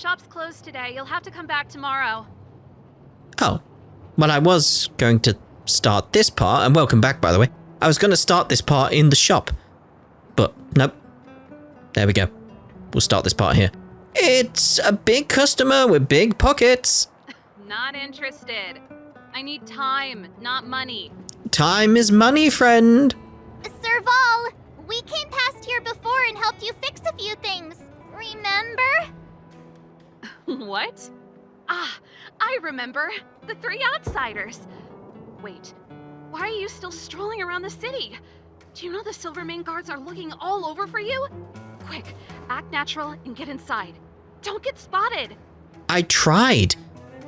shop's closed today. You'll have to come back tomorrow. Oh. Well, I was going to start this part, and welcome back, by the way. I was going to start this part in the shop. But, nope. There we go. We'll start this part here. It's a big customer with big pockets. Not interested. I need time, not money. Time is money, friend. Serval, we came past here before and helped you fix a few things. Remember? What? Ah, I remember. The 3 outsiders. Wait, why are you still strolling around the city? Do you know the Silvermane guards are looking all over for you? Quick, act natural and get inside. Don't get spotted. I tried,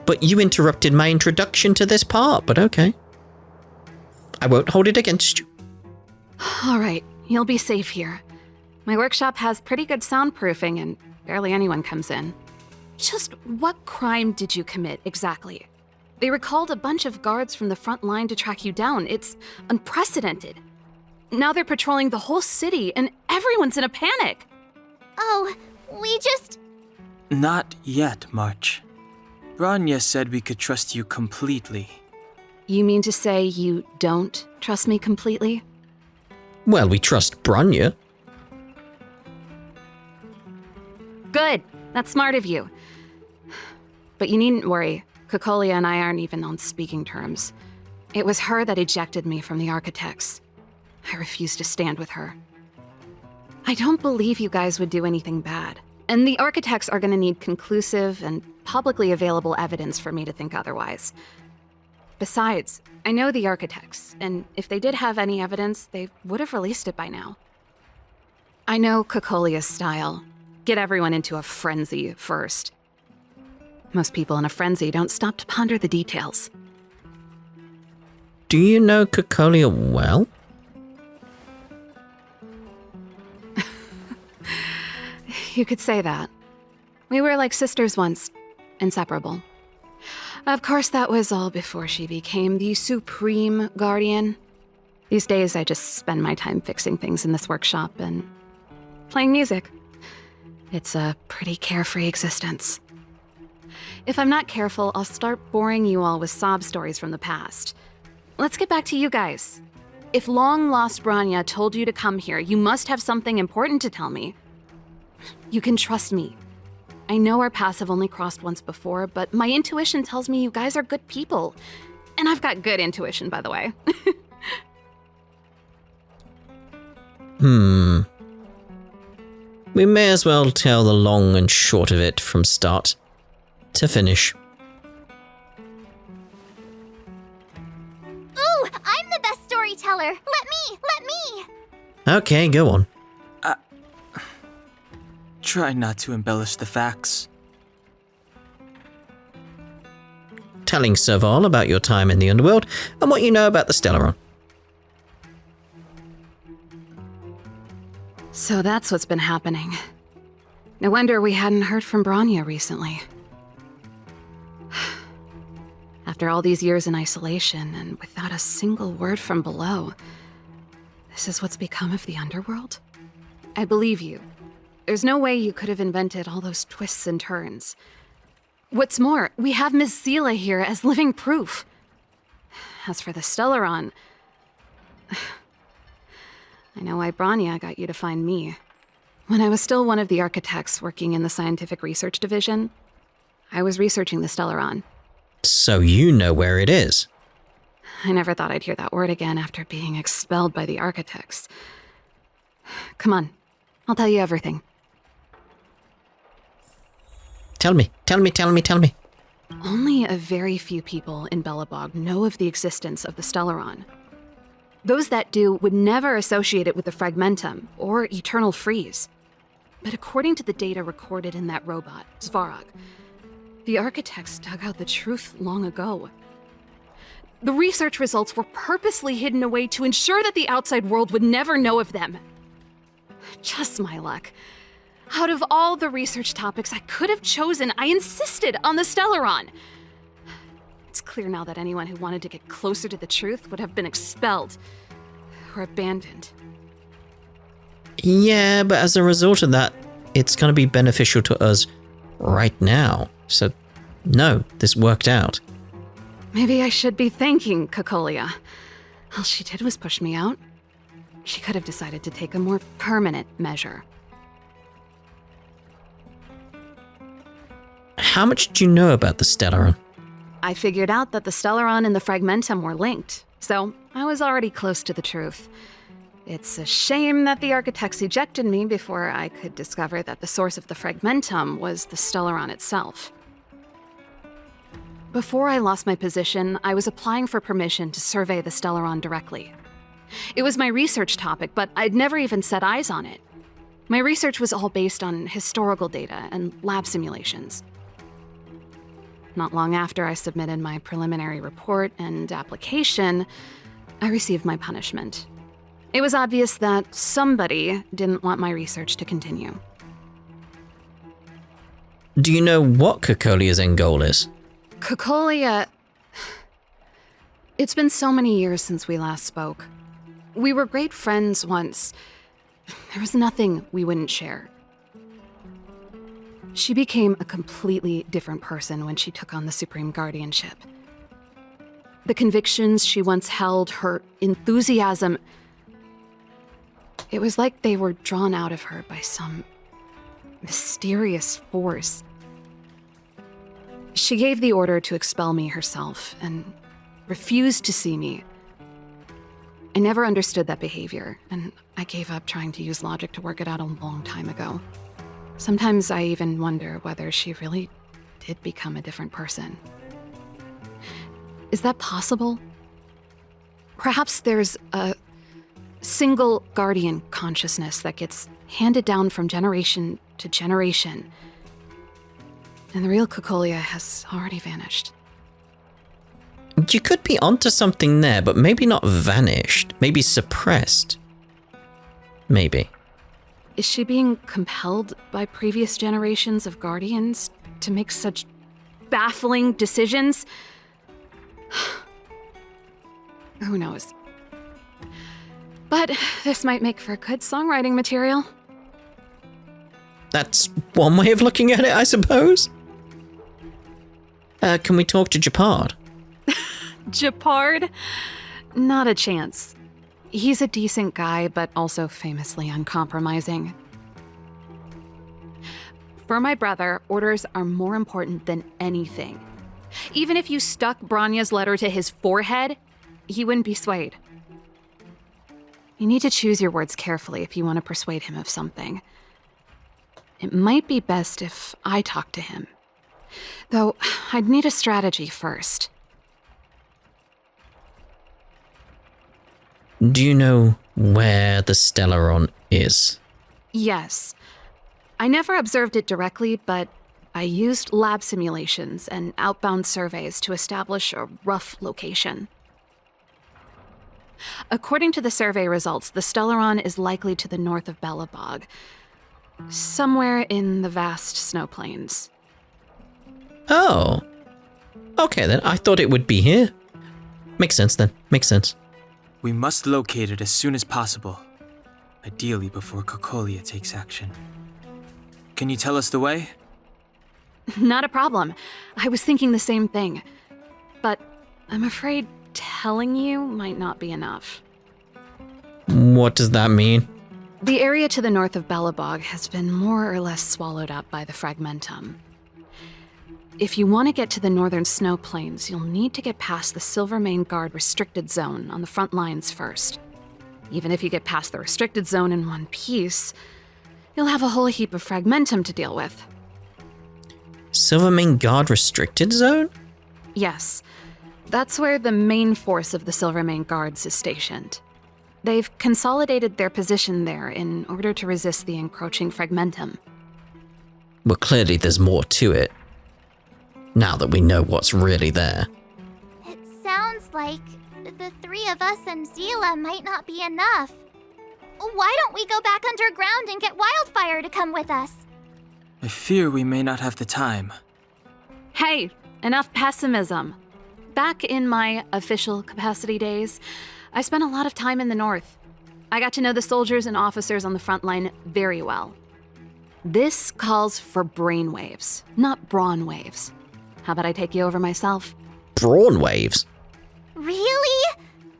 but you interrupted my introduction to this part, but okay. I won't hold it against you. All right, you'll be safe here. My workshop has pretty good soundproofing and barely anyone comes in. Just what crime did you commit exactly? They recalled a bunch of guards from the front line to track you down. It's unprecedented. Now they're patrolling the whole city and everyone's in a panic. Oh, we just... Not yet, March. Branya said we could trust you completely. You mean to say you don't trust me completely? Well, we trust Branya. Good. That's smart of you. But you needn't worry. Kokolia and I aren't even on speaking terms. It was her that ejected me from the Architects. I refused to stand with her. I don't believe you guys would do anything bad. And the Architects are gonna need conclusive and publicly available evidence for me to think otherwise. Besides, I know the Architects, and if they did have any evidence, they would have released it by now. I know Kokolia's style. Get everyone into a frenzy first. Most people in a frenzy don't stop to ponder the details. Do you know Kokolia well? You could say that. We were like sisters once, inseparable. Of course, that was all before she became the Supreme Guardian. These days, I just spend my time fixing things in this workshop and playing music. It's a pretty carefree existence. If I'm not careful, I'll start boring you all with sob stories from the past. Let's get back to you guys. If long-lost Branya told you to come here, you must have something important to tell me. You can trust me. I know our paths have only crossed once before, but my intuition tells me you guys are good people. And I've got good intuition, by the way. We may as well tell the long and short of it from start to finish. Ooh, I'm the best storyteller. Let me. Okay, go on. Try not to embellish the facts. Telling Serval about your time in the underworld and what you know about the Stellaron. So that's what's been happening. No wonder we hadn't heard from Branya recently. After all these years in isolation and without a single word from below, this is what's become of the underworld? I believe you. There's no way you could have invented all those twists and turns. What's more, we have Miss Zila here as living proof. As for the Stellaron, I know why Branya got you to find me. When I was still one of the architects working in the scientific research division, I was researching the Stellaron. So you know where it is. I never thought I'd hear that word again after being expelled by the architects. Come on, I'll tell you everything. Tell me. Only a very few people in Belobog know of the existence of the Stellaron. Those that do would never associate it with the Fragmentum or Eternal Freeze. But according to the data recorded in that robot, Svarog, the architects dug out the truth long ago. The research results were purposely hidden away to ensure that the outside world would never know of them. Just my luck. Out of all the research topics I could have chosen, I insisted on the Stellaron. It's clear now that anyone who wanted to get closer to the truth would have been expelled or abandoned. Yeah, but as a result of that, it's going to be beneficial to us right now. So, no, this worked out. Maybe I should be thanking Cocolia. All she did was push me out. She could have decided to take a more permanent measure. How much do you know about the Stellaron? I figured out that the Stellaron and the Fragmentum were linked, so I was already close to the truth. It's a shame that the architects ejected me before I could discover that the source of the Fragmentum was the Stellaron itself. Before I lost my position, I was applying for permission to survey the Stellaron directly. It was my research topic, but I'd never even set eyes on it. My research was all based on historical data and lab simulations. Not long after I submitted my preliminary report and application, I received my punishment. It was obvious that somebody didn't want my research to continue. Do you know what Cocolia's end goal is? Cocolia... It's been so many years since we last spoke. We were great friends once. There was nothing we wouldn't share. She became a completely different person when she took on the Supreme Guardianship. The convictions she once held, her enthusiasm... It was like they were drawn out of her by some mysterious force. She gave the order to expel me herself and refused to see me. I never understood that behavior, and I gave up trying to use logic to work it out a long time ago. Sometimes I even wonder whether she really did become a different person. Is that possible? Perhaps there's a single guardian consciousness that gets handed down from generation to generation, and the real Cocolia has already vanished. You could be onto something there, but maybe not vanished. Maybe suppressed. Maybe. Is she being compelled by previous generations of guardians to make such baffling decisions? Who knows? But this might make for good songwriting material. That's one way of looking at it, I suppose. Can we talk to Gepard? Gepard? Not a chance. He's a decent guy, but also famously uncompromising. For my brother, orders are more important than anything. Even if you stuck Branya's letter to his forehead, he wouldn't be swayed. You need to choose your words carefully if you want to persuade him of something. It might be best if I talk to him. Though, I'd need a strategy first. Do you know where the Stellaron is? Yes. I never observed it directly, but I used lab simulations and outbound surveys to establish a rough location. According to the survey results, the Stellaron is likely to the north of Belobog, somewhere in the vast snow plains. Oh. Okay then, I thought it would be here. Makes sense then, makes sense. We must locate it as soon as possible. Ideally before Cocolia takes action. Can you tell us the way? Not a problem. I was thinking the same thing. But I'm afraid telling you might not be enough. What does that mean? The area to the north of Belobog has been more or less swallowed up by the Fragmentum. If you want to get to the northern snow plains, you'll need to get past the Silvermane Guard restricted zone on the front lines first. Even if you get past the restricted zone in one piece, you'll have a whole heap of Fragmentum to deal with. Silvermane Guard restricted zone? Yes. That's where the main force of the Silvermane Guards is stationed. They've consolidated their position there in order to resist the encroaching Fragmentum. Well, clearly there's more to it. Now that we know what's really there. It sounds like the three of us and Zila might not be enough. Why don't we go back underground and get Wildfire to come with us? I fear we may not have the time. Hey, enough pessimism. Back in my official capacity days, I spent a lot of time in the north. I got to know the soldiers and officers on the front line very well. This calls for brainwaves, not brawn waves. How about I take you over myself? Brawn waves? Really?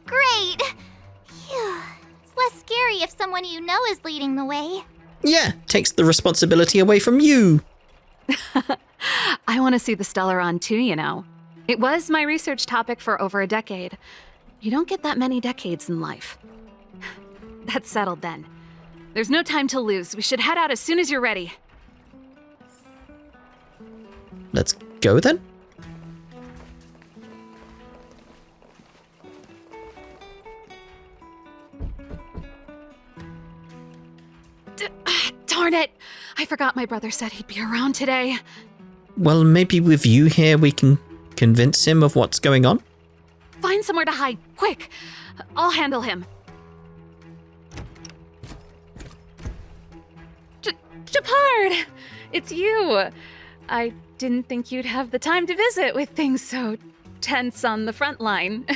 Great! Phew. It's less scary if someone you know is leading the way. Yeah, takes the responsibility away from you. I want to see the Stellaron too, you know. It was my research topic for over a decade. You don't get that many decades in life. That's settled then. There's no time to lose. We should head out as soon as you're ready. Let's go then. Darn it! I forgot my brother said he'd be around today. Well, maybe with you here we can convince him of what's going on? Find somewhere to hide, quick! I'll handle him. Gepard! It's you! I didn't think you'd have the time to visit with things so tense on the front line.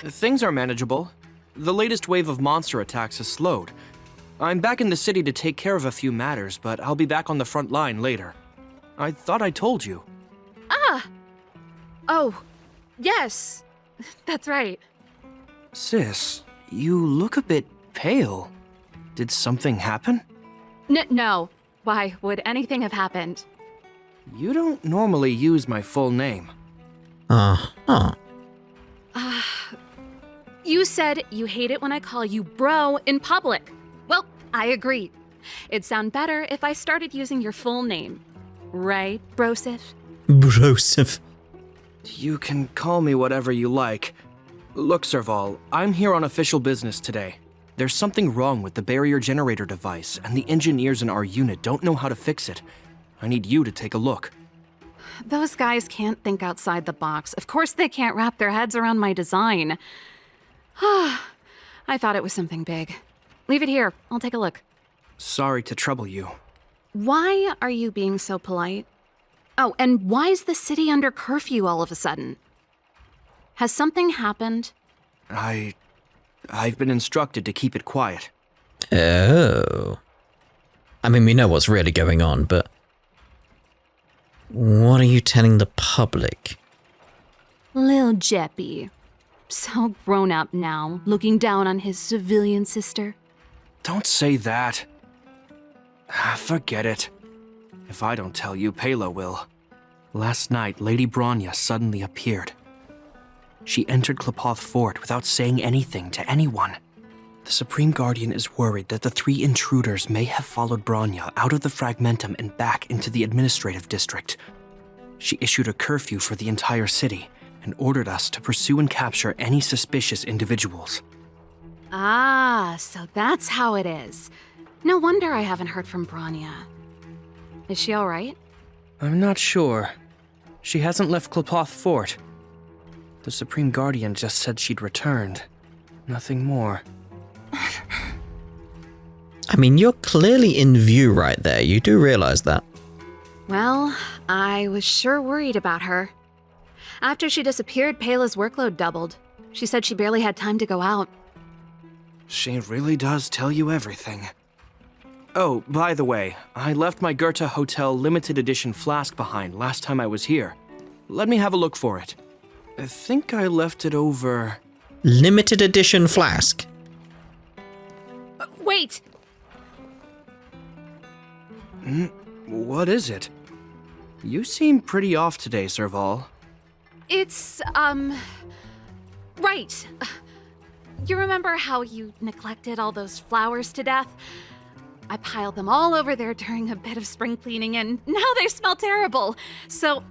Things are manageable. The latest wave of monster attacks has slowed. I'm back in the city to take care of a few matters, but I'll be back on the front line later. I thought I told you. Ah! Oh, yes. That's right. Sis, you look a bit pale. Did something happen? No. Why would anything have happened? You don't normally use my full name. Uh-huh. You said you hate it when I call you bro in public. Well, I agree. It'd sound better if I started using your full name. Right, Brosif? Brosif. You can call me whatever you like. Look, Serval, I'm here on official business today. There's something wrong with the barrier generator device, and the engineers in our unit don't know how to fix it. I need you to take a look. Those guys can't think outside the box. Of course they can't wrap their heads around my design. I thought it was something big. Leave it here. I'll take a look. Sorry to trouble you. Why are you being so polite? Oh, and why is the city under curfew all of a sudden? Has something happened? I've been instructed to keep it quiet. Oh. I mean, we know what's really going on, but what are you telling the public? Lil Jeppy. So grown up now, looking down on his civilian sister. Don't say that. Forget it. If I don't tell you, Pela will. Last night, Lady Bronya suddenly appeared. She entered Klepoth Fort without saying anything to anyone. The Supreme Guardian is worried that the 3 intruders may have followed Bronya out of the Fragmentum and back into the administrative district. She issued a curfew for the entire city and ordered us to pursue and capture any suspicious individuals. Ah, so that's how it is. No wonder I haven't heard from Bronya. Is she all right? I'm not sure. She hasn't left Klepoth Fort. The Supreme Guardian just said she'd returned. Nothing more. I mean, you're clearly in view right there. You do realize that. Well, I was sure worried about her. After she disappeared, Pela's workload doubled. She said she barely had time to go out. She really does tell you everything. Oh, by the way, I left my Goethe Hotel limited edition flask behind last time I was here. Let me have a look for it. I think I left it over... Limited edition flask. Wait! What is it? You seem pretty off today, Serval. It's, right. You remember how you neglected all those flowers to death? I piled them all over there during a bit of spring cleaning, and now they smell terrible. So,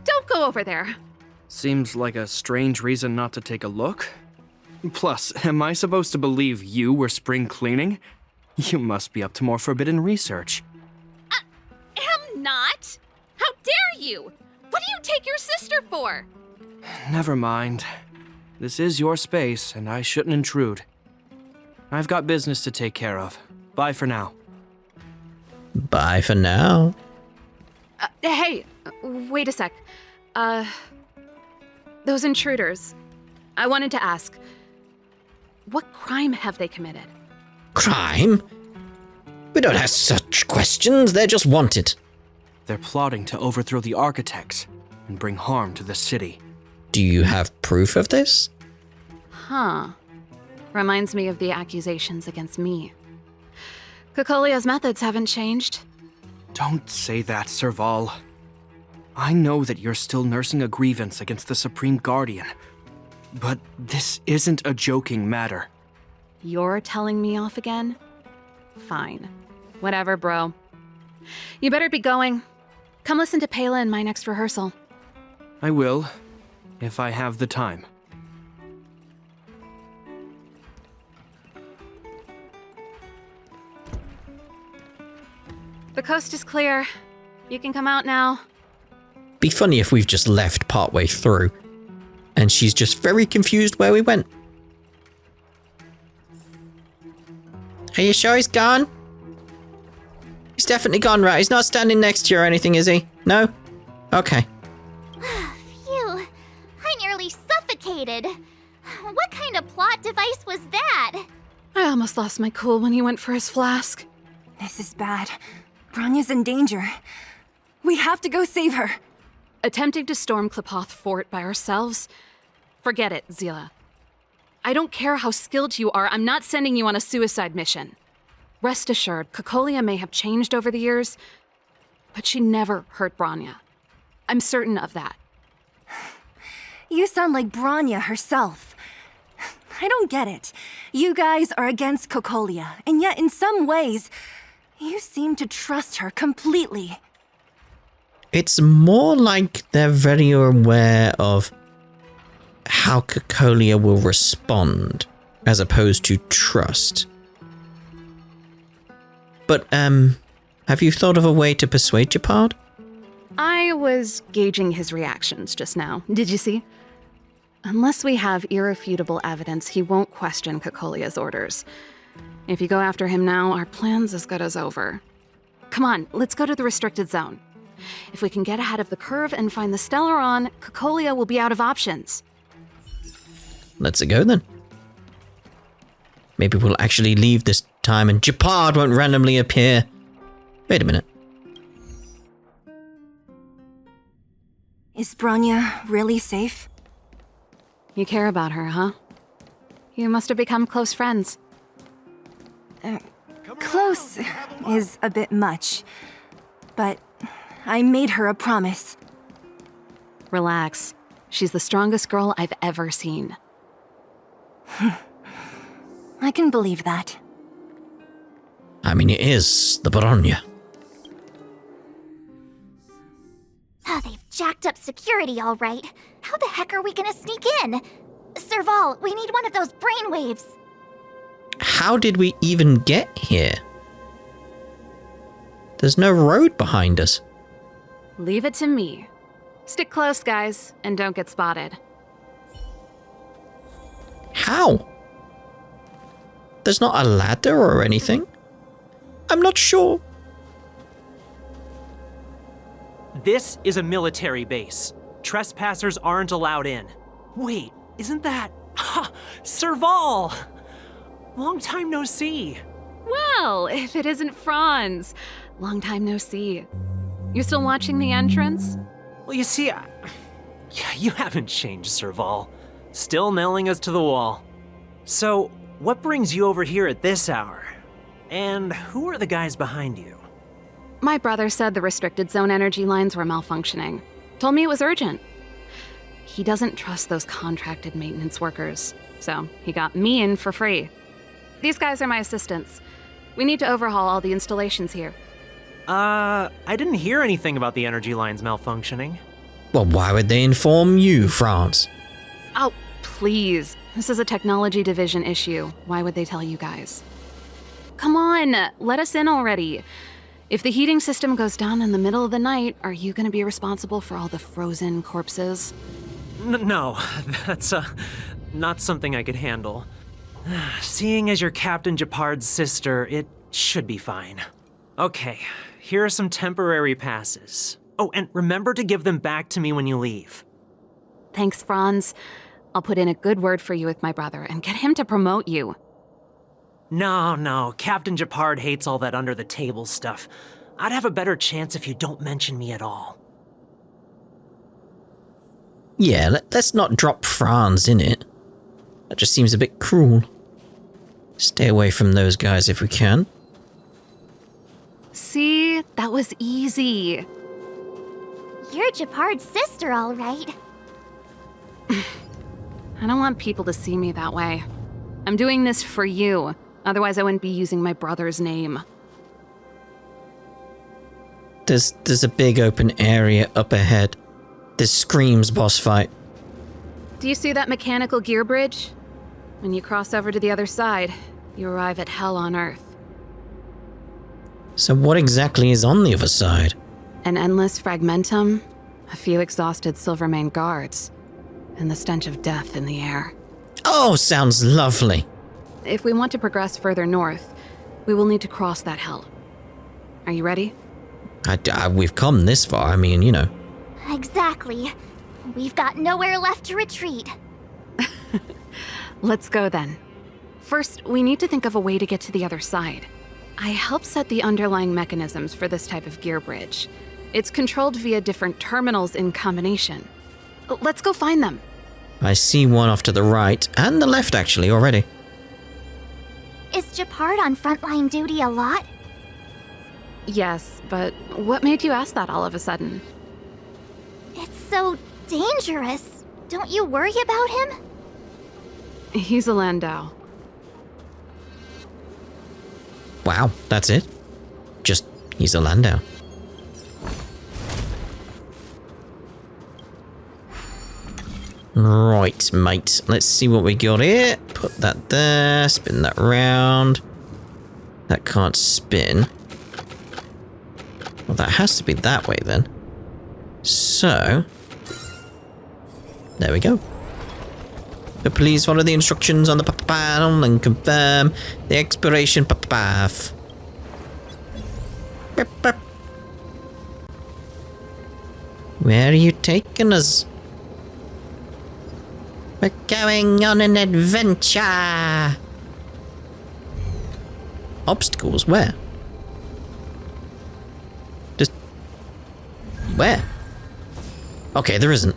don't go over there. Seems like a strange reason not to take a look. Plus, am I supposed to believe you were spring cleaning? You must be up to more forbidden research. Am not. How dare you? What do you take your sister for? Never mind. This is your space, and I shouldn't intrude. I've got business to take care of. Bye for now. Bye for now. Hey, wait a sec. Those intruders. I wanted to ask, what crime have they committed? Crime? We don't ask such questions, they're just wanted. They're plotting to overthrow the architects and bring harm to the city. Do you have proof of this? Huh. Reminds me of the accusations against me. Cocolia's methods haven't changed. Don't say that, Serval. I know that you're still nursing a grievance against the Supreme Guardian, but this isn't a joking matter. You're telling me off again? Fine. Whatever, bro. You better be going. Come listen to Pela in my next rehearsal. I will, if I have the time. The coast is clear. You can come out now. Be funny if we've just left partway through, and she's just very confused where we went. Are you sure he's gone? He's definitely gone, right? He's not standing next to you or anything, is he? No? Okay. Phew, I nearly suffocated. What kind of plot device was that? I almost lost my cool when he went for his flask. This is bad. Bronya's in danger. We have to go save her. Attempting to storm Klipoth Fort by ourselves? Forget it, Zila. I don't care how skilled you are, I'm not sending you on a suicide mission. Rest assured, Cocolia may have changed over the years, but she never hurt Bronya. I'm certain of that. You sound like Bronya herself. I don't get it. You guys are against Cocolia, and yet in some ways, you seem to trust her completely. It's more like they're very aware of how Cocolia will respond, as opposed to trust. But, have you thought of a way to persuade Gepard? I was gauging his reactions just now. Did you see? Unless we have irrefutable evidence, he won't question Cocolia's orders. If you go after him now, our plan's as good as over. Come on, let's go to the restricted zone. If we can get ahead of the curve and find the Stellaron, Cocolia will be out of options. Let's go then. Maybe we'll actually leave this time and Gepard won't randomly appear. Wait a minute. Is Bronya really safe? You care about her, huh? You must have become close friends. Close is a bit much, but I made her a promise. Relax. She's the strongest girl I've ever seen. I can believe that. I mean, it is the Bronya. Oh, they've jacked up security all right. How the heck are we gonna sneak in? Serval, we need one of those brainwaves. How did we even get here? There's no road behind us. Leave it to me. Stick close, guys, and don't get spotted. How? There's not a ladder or anything. I'm not sure. This is a military base. Trespassers aren't allowed in. Wait, isn't that... Ha! Serval! Long time no see. Well, if it isn't Franz. Long time no see. You still watching the entrance? Well, you see, yeah, you haven't changed, Serval. Still nailing us to the wall. So, what brings you over here at this hour? And who are the guys behind you? My brother said the restricted zone energy lines were malfunctioning. Told me it was urgent. He doesn't trust those contracted maintenance workers, so he got me in for free. These guys are my assistants. We need to overhaul all the installations here. I didn't hear anything about the energy lines malfunctioning. Well, why would they inform you, Franz? Oh, please. This is a technology division issue. Why would they tell you guys? Come on, let us in already. If the heating system goes down in the middle of the night, are you going to be responsible for all the frozen corpses? No, that's, not something I could handle. Seeing as you're Captain Gepard's sister, it should be fine. Okay, here are some temporary passes. Oh, and remember to give them back to me when you leave. Thanks, Franz. I'll put in a good word for you with my brother and get him to promote you. No, Captain Gepard hates all that under-the-table stuff. I'd have a better chance if you don't mention me at all. Yeah, let's not drop Franz in it. That just seems a bit cruel. Stay away from those guys if we can. See? That was easy. You're Gepard's sister, all right. I don't want people to see me that way. I'm doing this for you. Otherwise, I wouldn't be using my brother's name. There's a big open area up ahead. This screams boss fight. Do you see that mechanical gear bridge? When you cross over to the other side, you arrive at Hell on Earth. So what exactly is on the other side? An endless fragmentum, a few exhausted Silvermane guards, and the stench of death in the air. Oh, sounds lovely. If we want to progress further north, we will need to cross that hell. Are you ready? We've come this far, I mean, you know. Exactly. We've got nowhere left to retreat. Let's go then. First, we need to think of a way to get to the other side. I helped set the underlying mechanisms for this type of gear bridge. It's controlled via different terminals in combination. Let's go find them. I see one off to the right, and the left actually, already. Is Gepard on frontline duty a lot? Yes, but what made you ask that all of a sudden? It's so dangerous. Don't you worry about him? He's a Landau. Wow, that's it? Just, he's a Landau. Right, mate. Let's see what we got here. Put that there, spin that round. That can't spin. Well, that has to be that way then. So, there we go. But please follow the instructions on the panel and confirm the exploration path. Where are you taking us? We're going on an adventure. Obstacles? Where? Just... where? Okay, there isn't.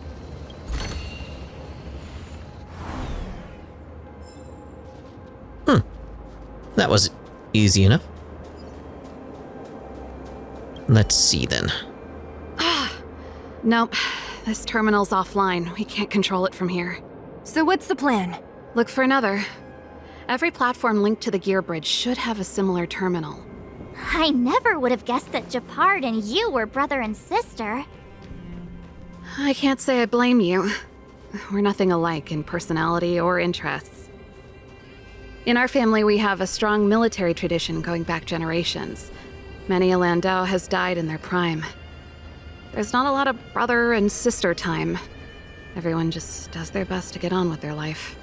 That was easy enough. Let's see then. Nope. This terminal's offline. We can't control it from here. So what's the plan? Look for another. Every platform linked to the gear bridge should have a similar terminal. I never would have guessed that Gepard and you were brother and sister. I can't say I blame you. We're nothing alike in personality or interests. In our family, we have a strong military tradition going back generations. Many a Landau has died in their prime. There's not a lot of brother and sister time. Everyone just does their best to get on with their life.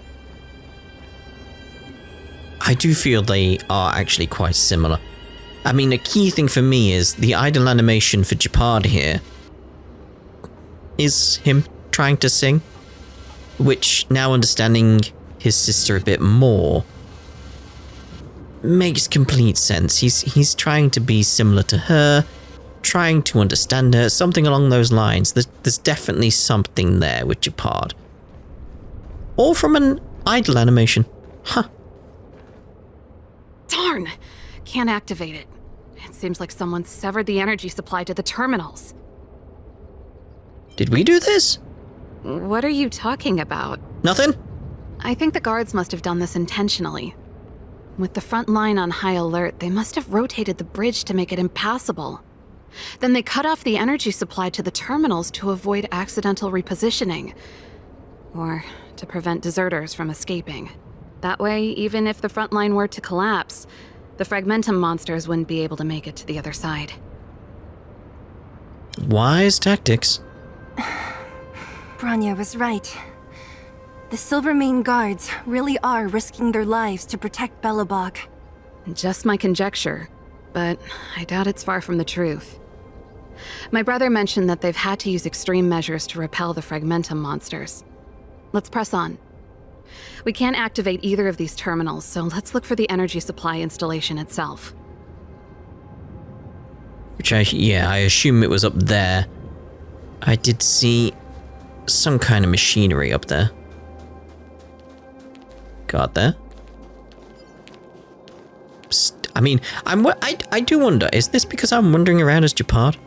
I do feel they are actually quite similar. I mean, a key thing for me is the idle animation for Gepard here is him trying to sing, which, now understanding his sister a bit more, makes complete sense. He's trying to be similar to her, trying to understand her, something along those lines. There's definitely something there with Gepard. All from an idle animation. Huh. Darn! Can't activate it. It seems like someone severed the energy supply to the terminals. Did we do this? What are you talking about? Nothing? I think the guards must have done this intentionally. With the front line on high alert, they must have rotated the bridge to make it impassable. Then they cut off the energy supply to the terminals to avoid accidental repositioning, or to prevent deserters from escaping. That way, even if the front line were to collapse, the Fragmentum monsters wouldn't be able to make it to the other side. Wise tactics. Bronya was right. The Silvermane guards really are risking their lives to protect Belobog. Just my conjecture, but I doubt it's far from the truth. My brother mentioned that they've had to use extreme measures to repel the Fragmentum monsters. Let's press on. We can't activate either of these terminals, so let's look for the energy supply installation itself. Which I assume it was up there. I did see some kind of machinery up there. Got there. I mean, I do wonder, is this because I'm wandering around as Gepard?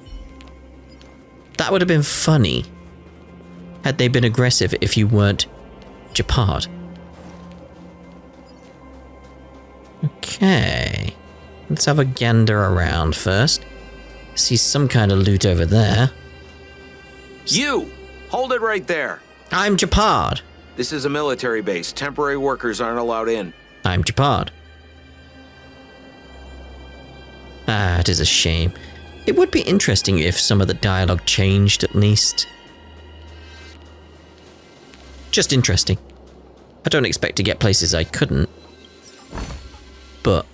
That would have been funny had they been aggressive if you weren't Gepard. Okay. Let's have a gander around first. See some kind of loot over there. You! Hold it right there. I'm Gepard. This is a military base. Temporary workers aren't allowed in. I'm Gepard. Ah, it is a shame. It would be interesting if some of the dialogue changed at least. Just interesting. I don't expect to get places I couldn't. But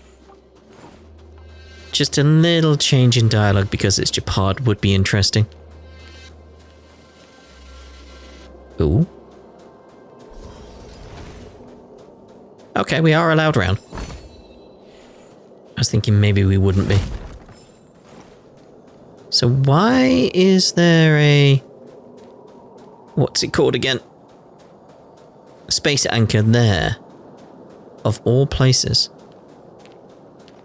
just a little change in dialogue because it's Gepard would be interesting. Ooh. Okay, we are allowed round. I was thinking maybe we wouldn't be. So why is there a... what's it called again? Space anchor there. Of all places.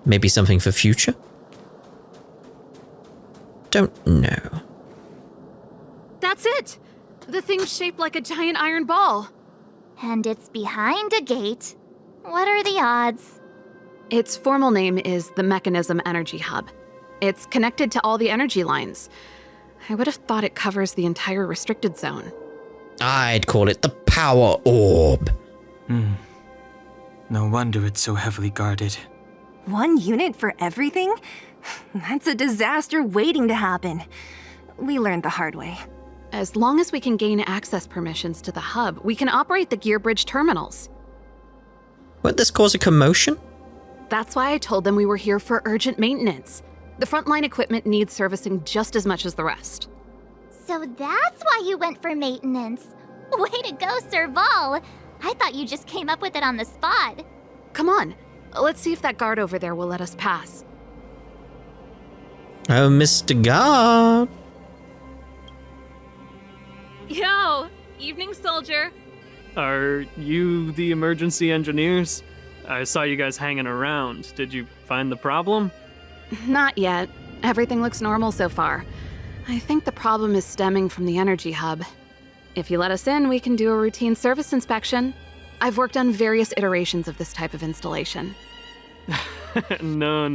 Maybe something for future? Don't know. That's it! The thing's shaped like a giant iron ball. And it's behind a gate. What are the odds? Its formal name is the Mechanism Energy Hub. It's connected to all the energy lines. I would have thought it covers the entire restricted zone. I'd call it the power orb. No wonder it's so heavily guarded. One unit for everything? That's a disaster waiting to happen. We learned the hard way. As long as we can gain access permissions to the hub, we can operate the gear bridge terminals. Won't this cause a commotion? That's why I told them we were here for urgent maintenance. The frontline equipment needs servicing just as much as the rest. So that's why you went for maintenance. Way to go, Serval. I thought you just came up with it on the spot. Come on, let's see if that guard over there will let us pass. Oh, Mr. Guard. Yo, evening soldier. Are you the emergency engineers? I saw you guys hanging around. Did you find the problem? Not yet. Everything looks normal so far. I think the problem is stemming from the energy hub. If you let us in, we can do a routine service inspection. I've worked on various iterations of this type of installation. No.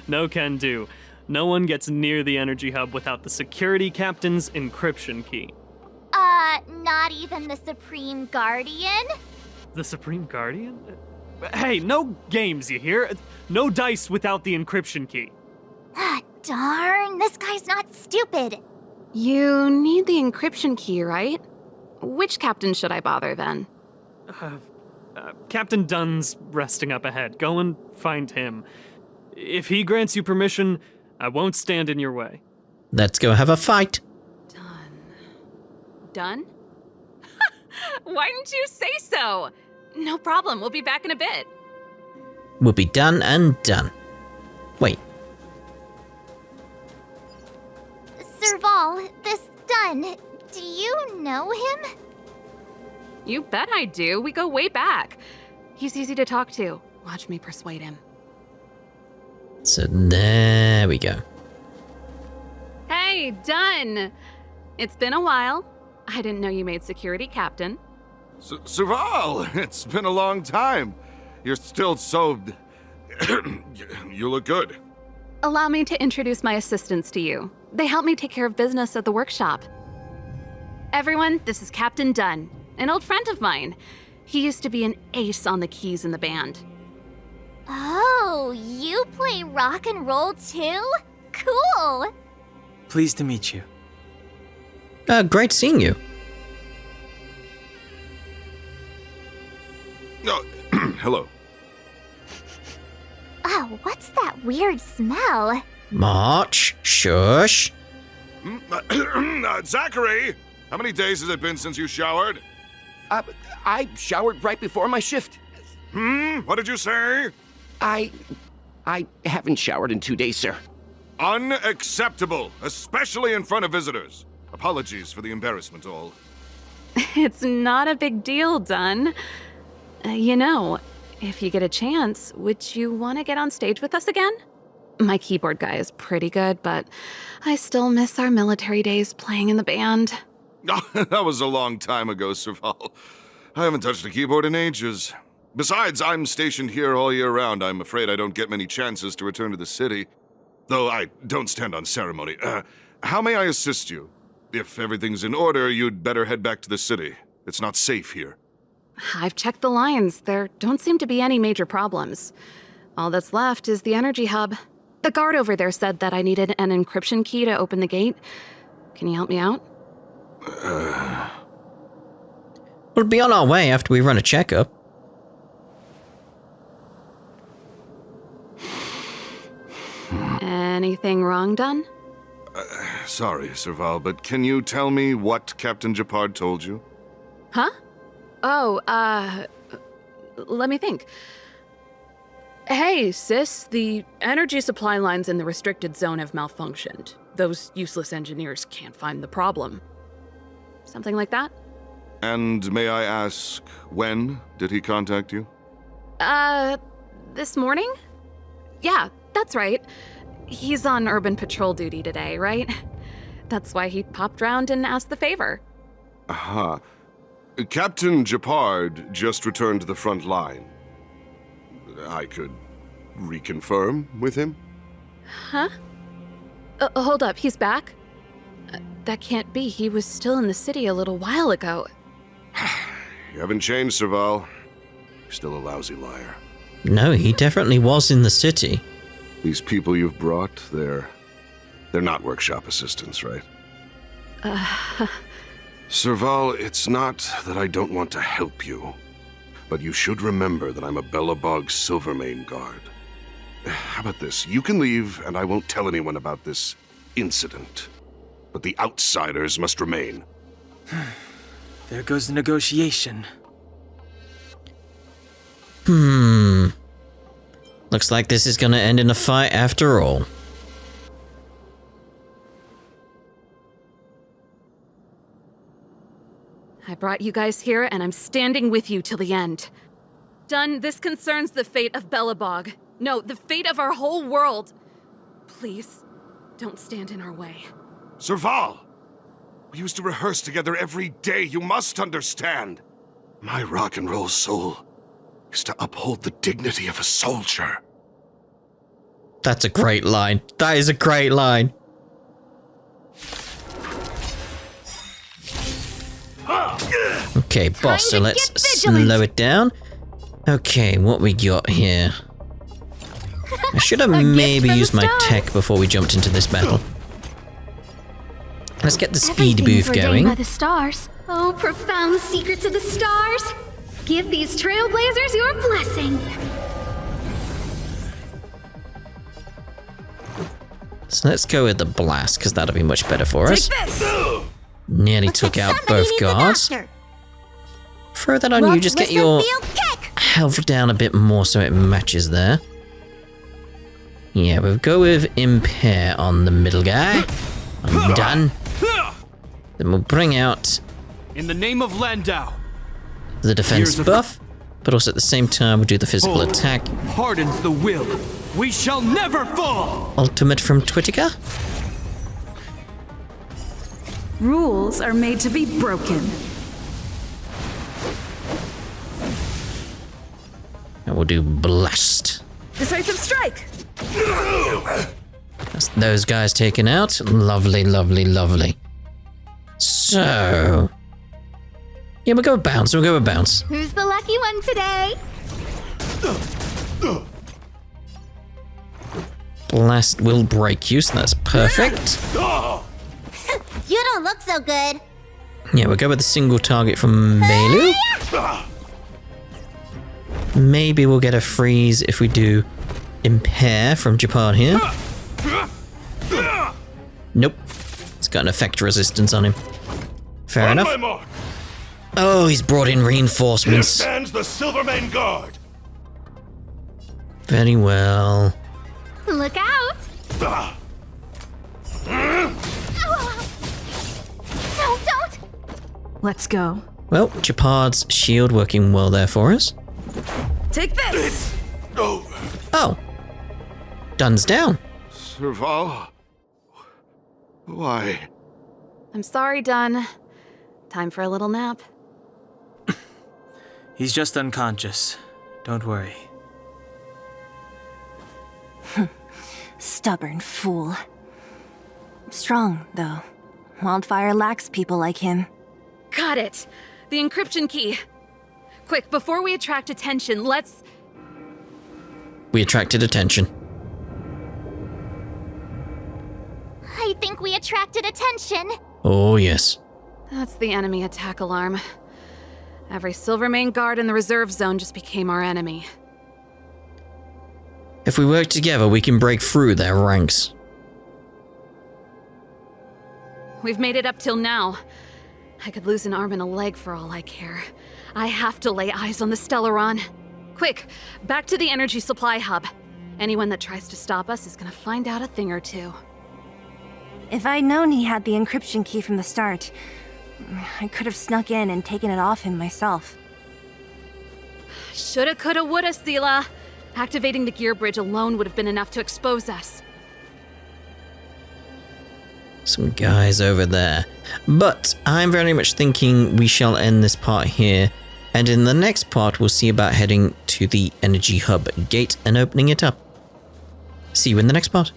No can do. No one gets near the energy hub without the security captain's encryption key. Not even the Supreme Guardian? The Supreme Guardian? Hey, no games, you hear? No dice without the encryption key. Ah, darn, this guy's not stupid. You need the encryption key, right? Which captain should I bother then? Captain Dunn's resting up ahead. Go and find him. If he grants you permission, I won't stand in your way. Let's go have a fight. Done? Why didn't you say so? No problem, we'll be back in a bit. We'll be done and done. Wait. Serval, this Dunn, do you know him? You bet I do. We go way back. He's easy to talk to. Watch me persuade him. So there we go. Hey, Dunn! It's been a while. I didn't know you made security captain. Serval, it's been a long time. You're still so... You look good. Allow me to introduce my assistants to you. They help me take care of business at the workshop. Everyone, this is Captain Dunn, an old friend of mine. He used to be an ace on the keys in the band. Oh, you play rock and roll too? Cool! Pleased to meet you. Great seeing you. Oh, hello. Oh, what's that weird smell? March, shush. Zachary, how many days has it been since you showered? I showered right before my shift. What did you say? I haven't showered in 2 days, sir. Unacceptable, especially in front of visitors. Apologies for the embarrassment, all. It's not a big deal, Dunn. You know, if you get a chance, would you want to get on stage with us again? My keyboard guy is pretty good, but I still miss our military days playing in the band. That was a long time ago, Serval. I haven't touched a keyboard in ages. Besides, I'm stationed here all year round. I'm afraid I don't get many chances to return to the city. Though I don't stand on ceremony. How may I assist you? If everything's in order, you'd better head back to the city. It's not safe here. I've checked the lines. There don't seem to be any major problems. All that's left is the energy hub. The guard over there said that I needed an encryption key to open the gate. Can you help me out? We'll be on our way after we run a checkup. Anything wrong, Dunn? Sorry, Serval, but can you tell me what Captain Gepard told you? Huh? Oh, let me think. Hey, sis, the energy supply lines in the restricted zone have malfunctioned. Those useless engineers can't find the problem. Something like that? And may I ask, when did he contact you? This morning? Yeah, that's right. He's on urban patrol duty today, right? That's why he popped round and asked the favor. Aha. Captain Gepard just returned to the front line. I could reconfirm with him? Huh? Hold up, he's back? That can't be. He was still in the city a little while ago. You haven't changed, Serval. You're still a lousy liar. No, he definitely was in the city. These people you've brought, they're not workshop assistants, right? Serval, it's not that I don't want to help you, but you should remember that I'm a Belobog Silvermane guard. How about this? You can leave, and I won't tell anyone about this incident. But the outsiders must remain. There goes the negotiation. Looks like this is gonna end in a fight after all. I brought you guys here, and I'm standing with you till the end. Dunn, this concerns the fate of Belobog. No, the fate of our whole world. Please, don't stand in our way. Serval! We used to rehearse together every day, you must understand. My rock and roll soul is to uphold the dignity of a soldier. That's a great line. That is a great line. Okay, boss, so let's slow it down. Okay, what we got here? I should have maybe used my tech before we jumped into this battle. Let's get the speed booth going. By the stars. Oh, profound secrets of the stars. Give these trailblazers your blessing. So let's go with the blast, because that'll be much better for us. Nearly took out both guards. Throw that on you, just get your health down a bit more so it matches there. Yeah, we'll go with Impair on the middle guy. I'm done. Then we'll bring out In the name of Landau, the defense buff, but also at the same time we'll do the physical attack. Hardens the will. We shall never fall! Ultimate from Twitica. Rules are made to be broken. And we'll do blast. Decisive strike! That's those guys taken out. Lovely, lovely, lovely. So... yeah, we'll go with bounce. We'll go with bounce. Who's the lucky one today? Blast will break you, so that's perfect. You don't look so good. Yeah, we'll go with a single target from Bailu. Maybe we'll get a freeze if we do Impair from Gepard here. Nope. It's got an effect resistance on him. Fair enough. Oh, he's brought in Here reinforcements. stands the Silvermane Guard. Very well. Look out! Ah. No, don't! Let's go. Well, Gepard's shield working well there for us. Take this! Over. Oh. Duns down. Serval? Why? I'm sorry, Dun. Time for a little nap. He's just unconscious. Don't worry. Stubborn fool. Strong, though. Wildfire lacks people like him. Got it! The encryption key! Quick, before we attract attention, let's... We attracted attention. I think we attracted attention. Oh, yes. That's the enemy attack alarm. Every Silvermane guard in the reserve zone just became our enemy. If we work together, we can break through their ranks. We've made it up till now. I could lose an arm and a leg for all I care. I have to lay eyes on the Stellaron. Quick, back to the energy supply hub. Anyone that tries to stop us is gonna find out a thing or two. If I'd known he had the encryption key from the start, I could have snuck in and taken it off him myself. Shoulda, coulda, woulda, Sela. Activating the gear bridge alone would have been enough to expose us. Some guys over there. But I'm very much thinking we shall end this part here. And in the next part, we'll see about heading to the energy hub gate and opening it up. See you in the next part.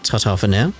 Ta-ta for now.